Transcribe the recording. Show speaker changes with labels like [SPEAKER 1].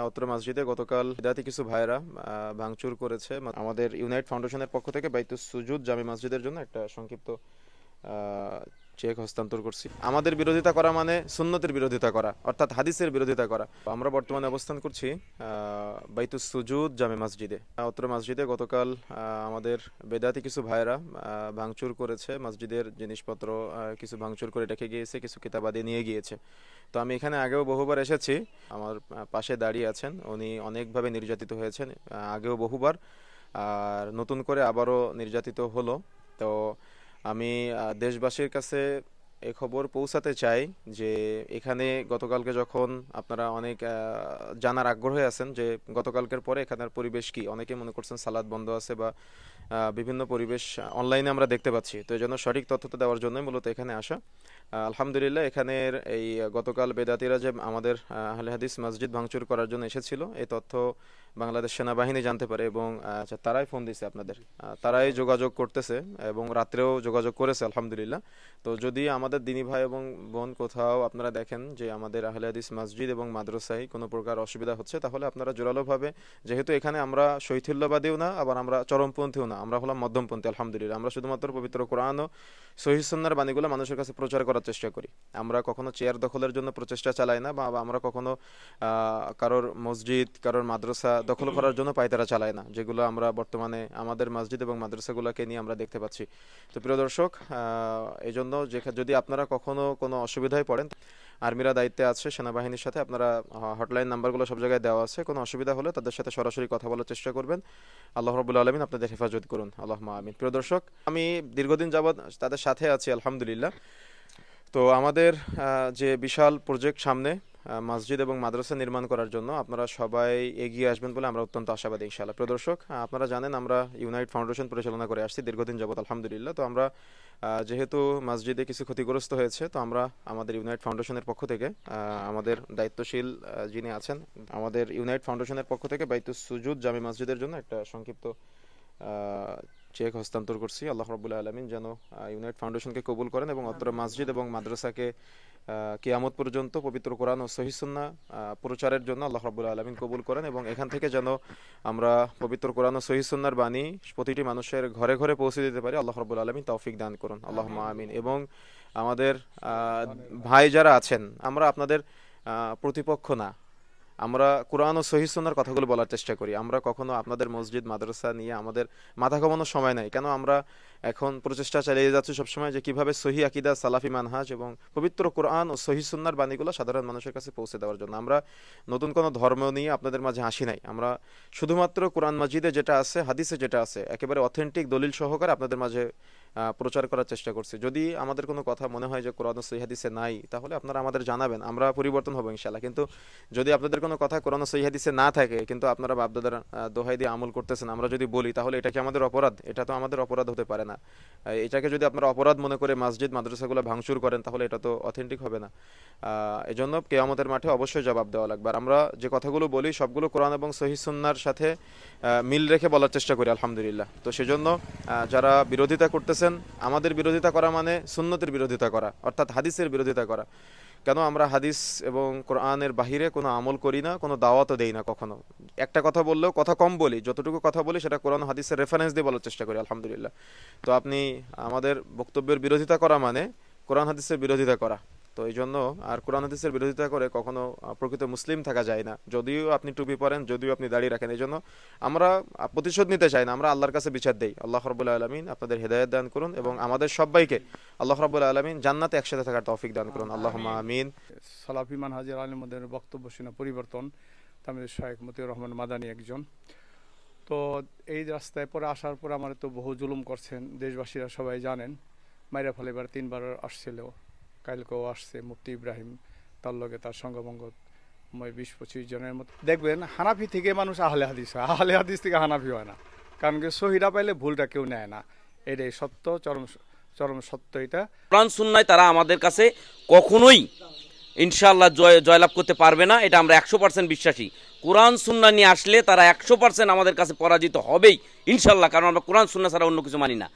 [SPEAKER 1] অত্র মসজিদে গতকাল বিদাতি কিছু ভাইরা ভাঙচুর করেছে। আমাদের ইউনাইট ফাউন্ডেশনের পক্ষ থেকে বাইতুস সুজুদ জামে মসজিদের জন্য একটা সংক্ষিপ্ত চেক হস্তান্তর করছি। আমাদের বিরোধিতা করা মানে সুন্নতের বিরোধিতা করা, অর্থাৎ হাদিসের বিরোধিতা করা। আমরা বর্তমানে অবস্থান করছি বাইতুস সুজুদ জামে মসজিদে। অত্র মসজিদে গতকাল আমাদের বেদাতি কিছু ভাইরা ভাঙচুর করেছে, মসজিদের জিনিসপত্র কিছু ভাঙচুর করে রেখে গিয়েছে, কিছু কিতাবাদি নিয়ে গিয়েছে। তো আমি এখানে আগেও বহুবার এসেছি, আমার পাশে দাঁড়িয়ে আছেন, উনি অনেকভাবে নির্যাতিত হয়েছেন আগেও বহুবার, আর নতুন করে আবারও নির্যাতিত হলো। তো আমি দেশবাসীর কাছে এই খবর পৌঁছাতে চাই যে এখানে গতকালকে যখন আপনারা অনেক জানার আগ্রহে আছেন যে গতকালকের পরে এখানের পরিবেশ কি, অনেকে মনে করছেন সালাদ বন্ধ আছে বা বিভিন্ন পরিবেশ অনলাইনে আমরা দেখতে পাচ্ছি। তো এই জন্য সঠিক তথ্যটা দেওয়ার জন্যই মূলত এখানে আসা। আলহামদুলিল্লাহ, এখানের এই গতকাল বেদাতিরা যে আমাদের আহলে হাদিস মসজিদ ভাঙচুর করার জন্য এসেছিল, এই তথ্য বাংলাদেশ সেনাবাহিনী জানতে পারে এবং তারাই ফোন দিছে আপনাদের, তারাই যোগাযোগ করতেছে এবং রাত্রেও যোগাযোগ করেছে আলহামদুলিল্লাহ। তো যদি আমাদের দিনী ভাই এবং বোন কোথাও আপনারা দেখেন যে আমাদের আহলে হাদিস মসজিদ এবং মাদ্রাসায় কোনো প্রকার অসুবিধা হচ্ছে, তাহলে আপনারা জোরালোভাবে, যেহেতু এখানে আমরা শৈথিল্যবাদীও না আবার আমরা চরমপন্থীও না, আমরা হলাম মধ্যমপন্থী আলহামদুলিল্লাহ। আমরা শুধুমাত্র পবিত্র কোরআন ও সহিহ সুন্নাহর বাণীগুলো মানুষের কাছে প্রচার করার চেষ্টা করি। আমরা কখনো চেয়ার দখলের জন্য প্রচেষ্টা চালাই না, বা আমরা কখনো কারোর মসজিদ, কারোর মাদ্রাসা দখল করার জন্য পায়তারা চালাই না, যেগুলো আমরা বর্তমানে আমাদের মসজিদ এবং মাদ্রাসাগুলোকে নিয়ে আমরা দেখতে পাচ্ছি। তো প্রিয় দর্শক, এই জন্য যদি আপনারা কখনো কোনো অসুবিধায় পড়েন, আর্মিরা দায়িত্বে আছে সেনাবাহিনীর সাথে, আপনারা হটলাইন নাম্বারগুলো সব জায়গায় দেওয়া আছে, কোনো অসুবিধা হলে তাদের সাথে সরাসরি কথা বলার চেষ্টা করবেন। আল্লাহ রাব্বুল আলামিন আপনাদের হেফাজত করুন, আল্লাহুম্মা আমিন। প্রিয় দর্শক, আমি দীর্ঘদিন যাবৎ তাদের সাথে আছি আলহামদুলিল্লাহ। তো আমাদের যে বিশাল প্রজেক্ট সামনে, মসজিদ এবং মাদ্রাসা নির্মাণ করার জন্য আপনারা সবাই এগিয়ে আসবেন বলে আমরা অত্যন্ত আশাবাদী ইনশাআল্লাহ। প্রিয় দর্শক, আপনারা জানেন আমরা ইউনাইট ফাউন্ডেশন পরিচালনা করে আসছি দীর্ঘদিন যাবত আলহামদুলিল্লাহ। তো আমরা যেহেতু মসজিদে কিছু ক্ষতিগ্রস্ত হয়েছে, তো আমরা আমাদের ইউনাইট ফাউন্ডেশনের পক্ষ থেকে আমাদের দায়িত্বশীল যিনি আছেন, আমাদের ইউনাইট ফাউন্ডেশনের পক্ষ থেকে বাইতুস সুজুদ জামে মসজিদের জন্য একটা সংক্ষিপ্ত চেক হস্তান্তর করছি। আল্লাহ রাব্বুল আলামিন যেন ইউনাইট ফাউন্ডেশনকে কবুল করেন এবং অত্র মসজিদ এবং মাদ্রাসাকে কিয়ামত পর্যন্ত পবিত্র কোরআন ও সহিহ সুন্নাহ প্রচারের জন্য আল্লাহ রাব্বুল আলামিন কবুল করেন, এবং এখান থেকে যেন আমরা পবিত্র কোরআন ও সহিহ সুন্নাহর বাণী প্রতিটি মানুষের ঘরে ঘরে পৌঁছে দিতে পারি। আল্লাহ রাব্বুল আলামিন তৌফিক দান করুন, আল্লাহুম্মা আমিন। এবং আমাদের ভাই যারা আছেন, আমরা আপনাদের প্রতিপক্ষ না, আমরা কোরআন ও সহিহ সুন্নাহর কথাগুলো বলার চেষ্টা করি। আমরা কখনো আপনাদের মসজিদ মাদ্রাসা নিয়ে আমাদের মাথা ঘামানোর সময় নাই, কেন আমরা এখন প্রচেষ্টা চালিয়ে যাচ্ছি সবসময় যে কিভাবে সহি আকীদা, সালাফি মানহাজ এবং পবিত্র কোরআন ও সহিহ সুন্নাহর বাণীগুলো সাধারণ মানুষের কাছে পৌঁছে দেওয়ার জন্য। আমরা নতুন কোনো ধর্ম নিয়ে আপনাদের মাঝে আসি নাই, আমরা শুধুমাত্র কোরআন মাজিদে যেটা আছে, হাদিসে যেটা আছে, একেবারে অথেন্টিক দলিল সহকারে আপনাদের মাঝে প্রচার করার চেষ্টা করছি। যদি আমাদের কোনো কথা মনে হয় যে কোরআন ও সহিহ হাদিসে নাই, তাহলে আপনারা আমাদের জানাবেন, আমরা পরিবর্তন হবো ইনশাআল্লাহ। কিন্তু যদি আপনাদের কোনো কথা কোরআন ও সহিহ হাদিসে না থাকে, কিন্তু আপনারা বাপদাদার দোহাই দিয়ে আমল করতেছেন, আমরা যদি বলি, তাহলে এটা কি আমাদের অপরাধ? এটা তো আমাদের অপরাধ হতে পারে না। এটাকে যদি আপনারা অপরাধ মনে করে মসজিদ মাদ্রাসাগুলো ভাঙচুর করেন, তাহলে এটা তো অথেন্টিক হবে না। এজন্য কিয়ামতের মাঠে অবশ্যই জবাব দেওয়া লাগবে। আর আমরা যে কথাগুলো বলি সবগুলো কোরআন এবং সহিহ সুন্নাহর সাথে মিল রেখে বলার চেষ্টা করি আলহামদুলিল্লাহ। তো সেজন্য যারা বিরোধিতা করতেছেন, আমাদের বিরোধিতা করা মানে সুন্নতের বিরোধিতা করা, অর্থাৎ হাদিসের বিরোধিতা করা। কেন আমরা হাদিস এবং কোরআনের বাহিরে কোনো আমল করি না, কোনো দাওয়াতও দেই না কখনো। একটা কথা বললেও কথা কম বলি, যতটুকু কথা বলি সেটা কোরআন হাদিসের রেফারেন্স দিয়ে বলার চেষ্টা করি আলহামদুলিল্লাহ। তো আপনি আমাদের বক্তব্যের বিরোধিতা করা মানে কোরআন হাদিসের বিরোধিতা করা। তো এই জন্য আর কোরআন হাদিসের বিরোধিতা করে কখনো প্রকৃত মুসলিম থাকা যায় না, যদিও আপনি টুপি পরেন, যদিও আপনি দাড়ি রাখেন। এই জন্য আমরা প্রতিশোধ নিতে চাই না, আমরা আল্লাহর কাছে বিচার দেই। আল্লাহ রাব্বুল আলামিন আপনাদের হেদায়েত দান করুন এবং আমাদের সবাইকে আল্লাহ রাব্বুল আলামিন জান্নাতে একসাথে থাকার তৌফিক দান করুন, আল্লাহুম্মা আমিন।
[SPEAKER 2] সালাফি মানহাজের আলিমদের বক্তব্য শুনে পরিবর্তন, তামিল শায়েখ মতিউর রহমান মাদানী একজন। তো এই রাস্তায় পরে আসার পর আমার তো বহু জুলুম করছেন, দেশবাসীরা সবাই জানেন। মাইরা ফলে এবার 3বার আসছিল, কালকেও আসছে মুফতি ইব্রাহিম, তার লগে তার সঙ্গভঙ্গ 20-25 জনের মতো। দেখবেন হানাফি থেকে মানুষ আহলে হাদিস হয়, আহলে হাদিস থেকে হানাফি হয় না, কারণ কি সহিরা পাইলে ভুলটা কেউ নেয় না। এটাই সত্য, চরম চরম সত্য। এটা
[SPEAKER 3] কোরআন সুন্নায় তারা আমাদের কাছে কখনোই ইনশাআল্লাহ জয়লাভ করতে পারবে না, এটা আমরা 100% বিশ্বাসী। কোরআন সুন্নাহ নিয়ে আসলে তারা 100% আমাদের কাছে পরাজিত হবেই ইনশাআল্লাহ, কারণ আমরা কোরআন সুন্নাহ ছাড়া অন্য কিছু মানি না।